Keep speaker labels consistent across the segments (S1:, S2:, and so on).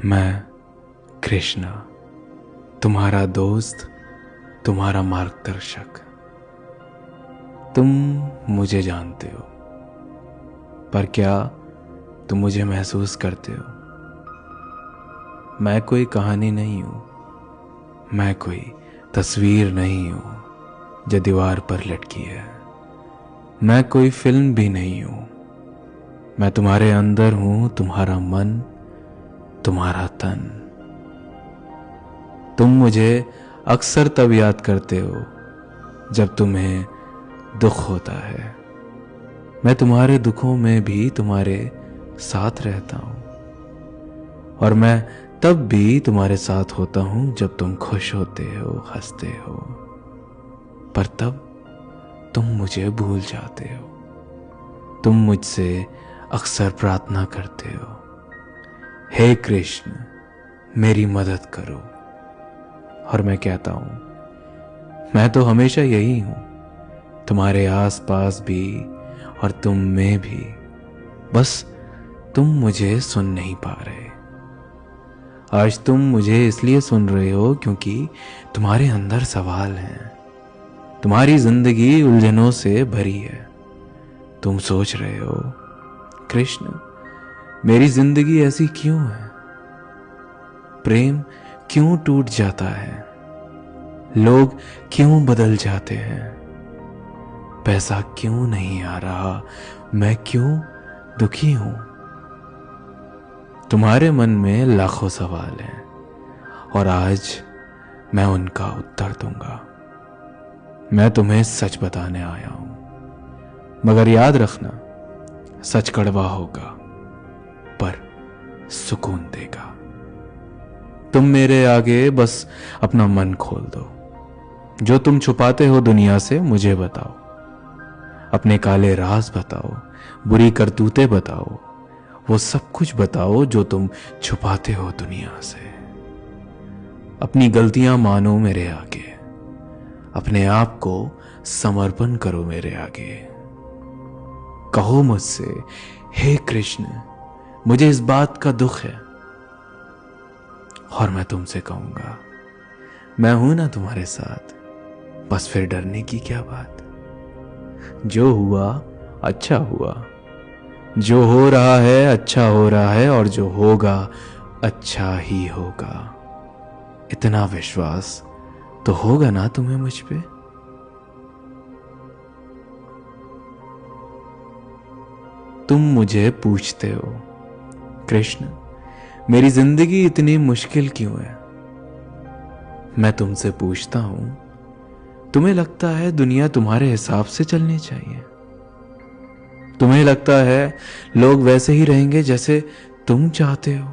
S1: मैं कृष्णा, तुम्हारा दोस्त, तुम्हारा मार्गदर्शक। तुम मुझे जानते हो, पर क्या तुम मुझे महसूस करते हो? मैं कोई कहानी नहीं हूं, मैं कोई तस्वीर नहीं हूं जो दीवार पर लटकी है। मैं कोई फिल्म भी नहीं हूं, मैं तुम्हारे अंदर हूं, तुम्हारा मन, तुम्हारा तन। तुम मुझे अक्सर तब याद करते हो जब तुम्हें दुख होता है। मैं तुम्हारे दुखों में भी तुम्हारे साथ रहता हूं, और मैं तब भी तुम्हारे साथ होता हूं जब तुम खुश होते हो, हंसते हो। पर तब तुम मुझे भूल जाते हो। तुम मुझसे अक्सर प्रार्थना करते हो, हे कृष्ण मेरी मदद करो। और मैं कहता हूं, मैं तो हमेशा यही हूं, तुम्हारे आसपास भी और तुम में भी। बस तुम मुझे सुन नहीं पा रहे। आज तुम मुझे इसलिए सुन रहे हो क्योंकि तुम्हारे अंदर सवाल हैं। तुम्हारी जिंदगी उलझनों से भरी है। तुम सोच रहे हो, कृष्ण मेरी जिंदगी ऐसी क्यों है? प्रेम क्यों टूट जाता है? लोग क्यों बदल जाते हैं? पैसा क्यों नहीं आ रहा? मैं क्यों दुखी हूं? तुम्हारे मन में लाखों सवाल हैं, और आज मैं उनका उत्तर दूंगा। मैं तुम्हें सच बताने आया हूं, मगर याद रखना, सच कड़वा होगा पर सुकून देगा। तुम मेरे आगे बस अपना मन खोल दो। जो तुम छुपाते हो दुनिया से मुझे बताओ। अपने काले राज बताओ, बुरी करतूतें बताओ, वो सब कुछ बताओ जो तुम छुपाते हो दुनिया से। अपनी गलतियां मानो मेरे आगे, अपने आप को समर्पण करो मेरे आगे। कहो मुझसे, हे कृष्ण मुझे इस बात का दुख है। और मैं तुमसे कहूंगा, मैं हूं ना तुम्हारे साथ, बस फिर डरने की क्या बात? जो हुआ अच्छा हुआ, जो हो रहा है अच्छा हो रहा है, और जो होगा अच्छा ही होगा। इतना विश्वास तो होगा ना तुम्हें मुझ पे? तुम मुझे पूछते हो, कृष्ण मेरी जिंदगी इतनी मुश्किल क्यों है? मैं तुमसे पूछता हूं, तुम्हें लगता है दुनिया तुम्हारे हिसाब से चलनी चाहिए? तुम्हें लगता है लोग वैसे ही रहेंगे जैसे तुम चाहते हो?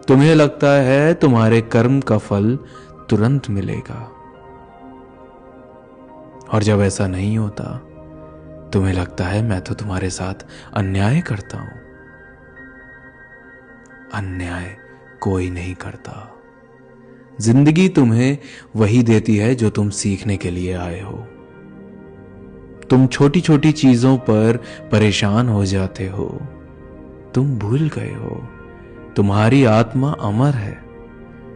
S1: तुम्हें लगता है तुम्हारे कर्म का फल तुरंत मिलेगा? और जब ऐसा नहीं होता, तुम्हें लगता है मैं तो तुम्हारे साथ अन्याय करता हूं। अन्याय कोई नहीं करता। जिंदगी तुम्हें वही देती है जो तुम सीखने के लिए आए हो। तुम छोटी छोटी चीजों पर परेशान हो जाते हो। तुम भूल गए हो, तुम्हारी आत्मा अमर है।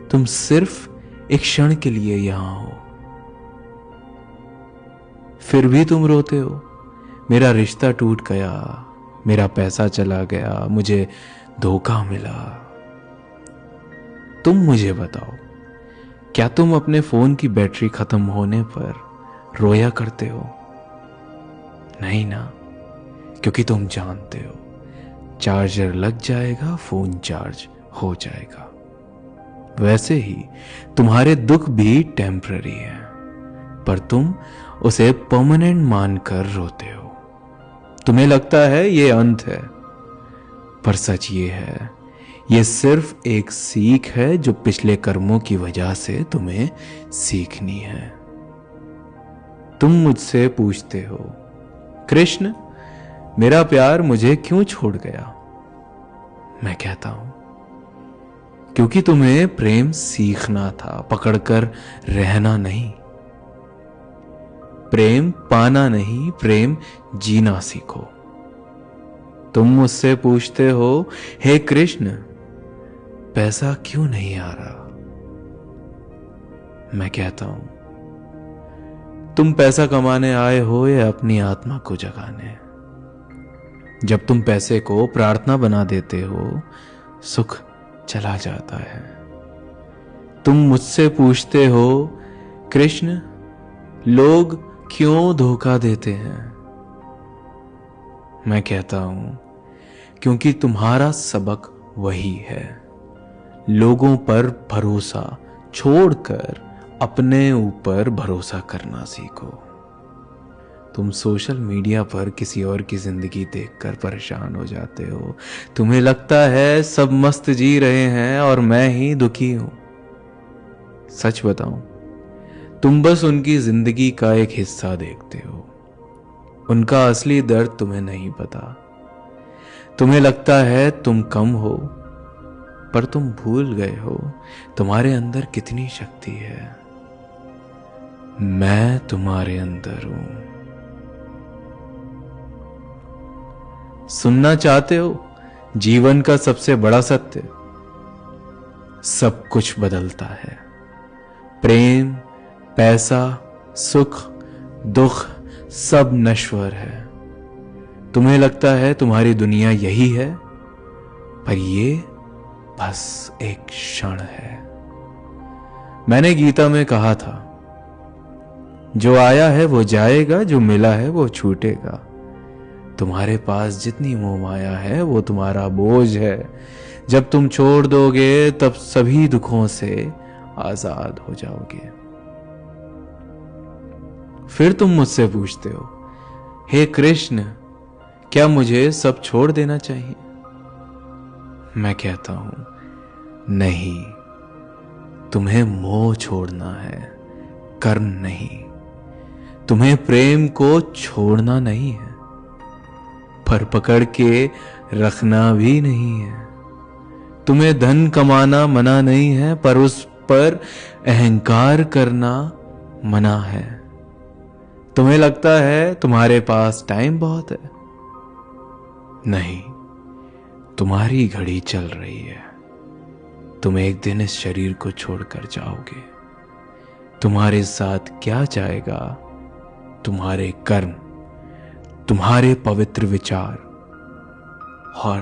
S1: तुम सिर्फ एक क्षण के लिए यहां हो। फिर भी तुम रोते हो, मेरा रिश्ता टूट गया, मेरा पैसा चला गया, मुझे धोखा मिला। तुम मुझे बताओ, क्या तुम अपने फोन की बैटरी खत्म होने पर रोया करते हो? नहीं ना, क्योंकि तुम जानते हो चार्जर लग जाएगा, फोन चार्ज हो जाएगा। वैसे ही तुम्हारे दुख भी टेम्पररी है, पर तुम उसे परमानेंट मानकर रोते हो। तुम्हें लगता है ये अंत है, पर सच ये है, ये सिर्फ एक सीख है जो पिछले कर्मों की वजह से तुम्हें सीखनी है। तुम मुझसे पूछते हो, कृष्ण मेरा प्यार मुझे क्यों छोड़ गया? मैं कहता हूं, क्योंकि तुम्हें प्रेम सीखना था, पकड़कर रहना नहीं। प्रेम पाना नहीं, प्रेम जीना सीखो। तुम मुझसे पूछते हो, हे कृष्ण पैसा क्यों नहीं आ रहा? मैं कहता हूं, तुम पैसा कमाने आए हो या अपनी आत्मा को जगाने? जब तुम पैसे को प्रार्थना बना देते हो, सुख चला जाता है। तुम मुझसे पूछते हो, कृष्ण, लोग क्यों धोखा देते हैं? मैं कहता हूं, क्योंकि तुम्हारा सबक वही है, लोगों पर भरोसा छोड़कर अपने ऊपर भरोसा करना सीखो। तुम सोशल मीडिया पर किसी और की जिंदगी देखकर परेशान हो जाते हो। तुम्हें लगता है सब मस्त जी रहे हैं और मैं ही दुखी हूं। सच बताऊं, तुम बस उनकी जिंदगी का एक हिस्सा देखते हो। उनका असली दर्द तुम्हें नहीं पता। तुम्हें लगता है तुम कम हो, पर तुम भूल गए हो तुम्हारे अंदर कितनी शक्ति है। मैं तुम्हारे अंदर हूं। सुनना चाहते हो जीवन का सबसे बड़ा सत्य? सब कुछ बदलता है। प्रेम, पैसा, सुख, दुख सब नश्वर है। तुम्हें लगता है तुम्हारी दुनिया यही है, पर ये बस एक क्षण है। मैंने गीता में कहा था, जो आया है वो जाएगा, जो मिला है वो छूटेगा। तुम्हारे पास जितनी मोह माया है वो तुम्हारा बोझ है। जब तुम छोड़ दोगे तब सभी दुखों से आजाद हो जाओगे। फिर तुम मुझसे पूछते हो, हे कृष्ण, क्या मुझे सब छोड़ देना चाहिए? मैं कहता हूं, नहीं, तुम्हें मोह छोड़ना है, कर्म नहीं। तुम्हें प्रेम को छोड़ना नहीं है, पर पकड़ के रखना भी नहीं है। तुम्हें धन कमाना मना नहीं है, पर उस पर अहंकार करना मना है। तुम्हें लगता है तुम्हारे पास टाइम बहुत है। नहीं, तुम्हारी घड़ी चल रही है। तुम एक दिन इस शरीर को छोड़कर जाओगे। तुम्हारे साथ क्या जाएगा? तुम्हारे कर्म, तुम्हारे पवित्र विचार और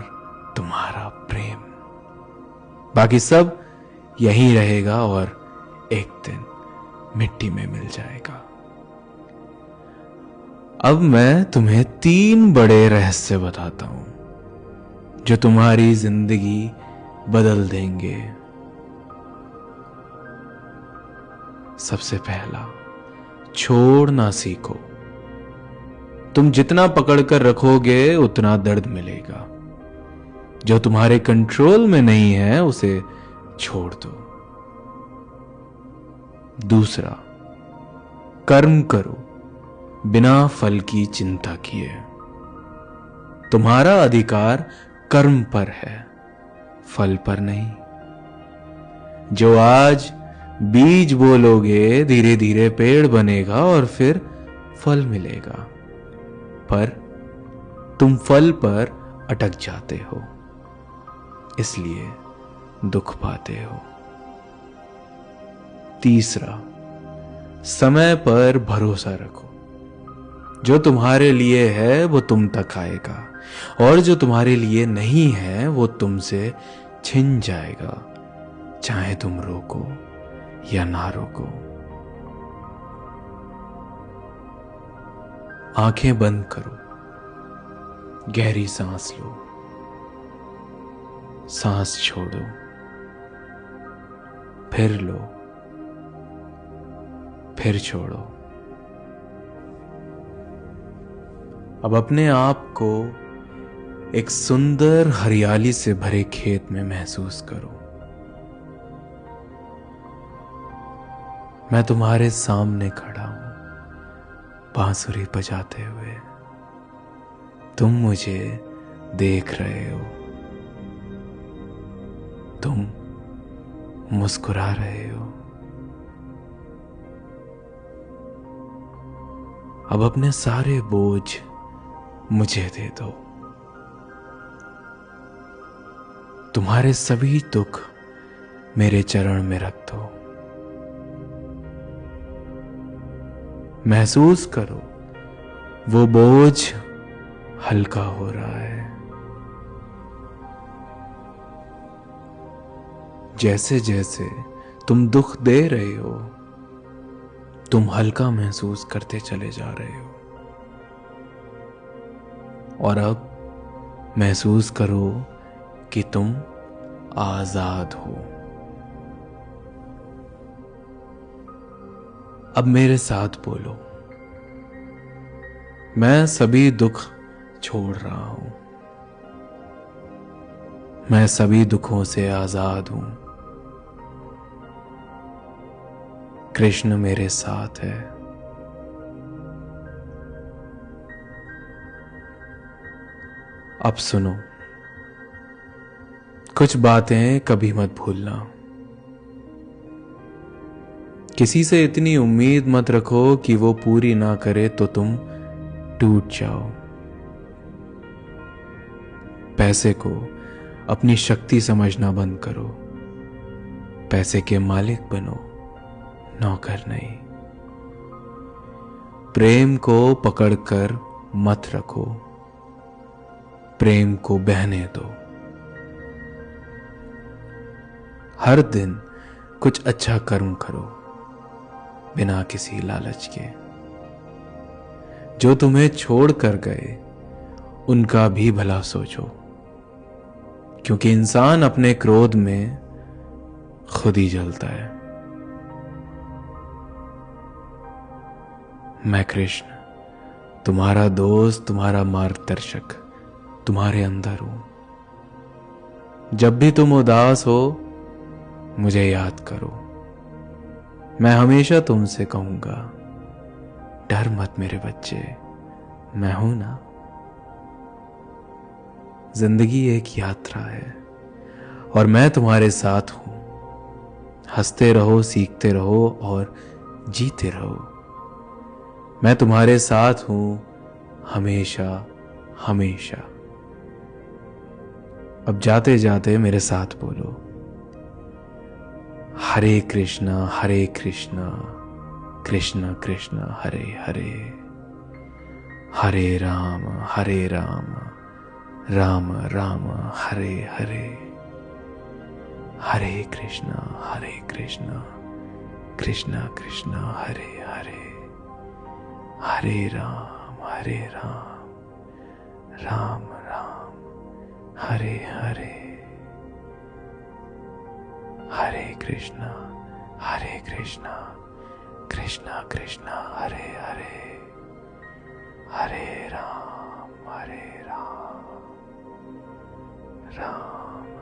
S1: तुम्हारा प्रेम। बाकी सब यहीं रहेगा और एक दिन मिट्टी में मिल जाएगा। अब मैं तुम्हें 3 बड़े रहस्य बताता हूं जो तुम्हारी जिंदगी बदल देंगे। सबसे पहला, छोड़ना सीखो। तुम जितना पकड़कर रखोगे उतना दर्द मिलेगा। जो तुम्हारे कंट्रोल में नहीं है उसे छोड़ दो। दूसरा, कर्म करो बिना फल की चिंता किए। तुम्हारा अधिकार कर्म पर है, फल पर नहीं। जो आज बीज बोलोगे धीरे धीरे पेड़ बनेगा और फिर फल मिलेगा, पर तुम फल पर अटक जाते हो, इसलिए दुख पाते हो। तीसरा, समय पर भरोसा रखो। जो तुम्हारे लिए है वो तुम तक आएगा, और जो तुम्हारे लिए नहीं है वो तुमसे छिन जाएगा, चाहे तुम रोको या ना रोको। आंखें बंद करो, गहरी सांस लो, सांस छोड़ो, फिर लो, फिर छोड़ो। अब अपने आप को एक सुंदर हरियाली से भरे खेत में महसूस करो। मैं तुम्हारे सामने खड़ा हूं, बांसुरी बजाते हुए। तुम मुझे देख रहे हो, तुम मुस्कुरा रहे हो। अब अपने सारे बोझ मुझे दे दो। तुम्हारे सभी दुख मेरे चरण में रख दो। महसूस करो वो बोझ हल्का हो रहा है। जैसे जैसे तुम दुख दे रहे हो, तुम हल्का महसूस करते चले जा रहे हो। और अब महसूस करो कि तुम आजाद हो। अब मेरे साथ बोलो, मैं सभी दुख छोड़ रहा हूं। मैं सभी दुखों से आजाद हूं। कृष्ण मेरे साथ है। अब सुनो, कुछ बातें कभी मत भूलना। किसी से इतनी उम्मीद मत रखो कि वो पूरी ना करे तो तुम टूट जाओ। पैसे को अपनी शक्ति समझना बंद करो। पैसे के मालिक बनो, नौकर नहीं। प्रेम को पकड़कर मत रखो, प्रेम को बहने दो। हर दिन कुछ अच्छा कर्म करो, बिना किसी लालच के। जो तुम्हें छोड़ कर गए उनका भी भला सोचो, क्योंकि इंसान अपने क्रोध में खुद ही जलता है। मैं कृष्ण, तुम्हारा दोस्त, तुम्हारा मार्गदर्शक, तुम्हारे अंदर हूं। जब भी तुम उदास हो मुझे याद करो। मैं हमेशा तुमसे कहूंगा, डर मत मेरे बच्चे, मैं हूं ना। जिंदगी एक यात्रा है और मैं तुम्हारे साथ हूं। हंसते रहो, सीखते रहो और जीते रहो। मैं तुम्हारे साथ हूं हमेशा हमेशा। अब जाते जाते मेरे साथ बोलो, हरे कृष्णा कृष्ण कृष्ण हरे हरे, हरे राम राम राम हरे हरे, हरे कृष्णा कृष्ण कृष्ण हरे हरे, हरे राम राम राम हरे हरे, हरे कृष्णा कृष्ण कृष्ण हरे हरे, हरे राम राम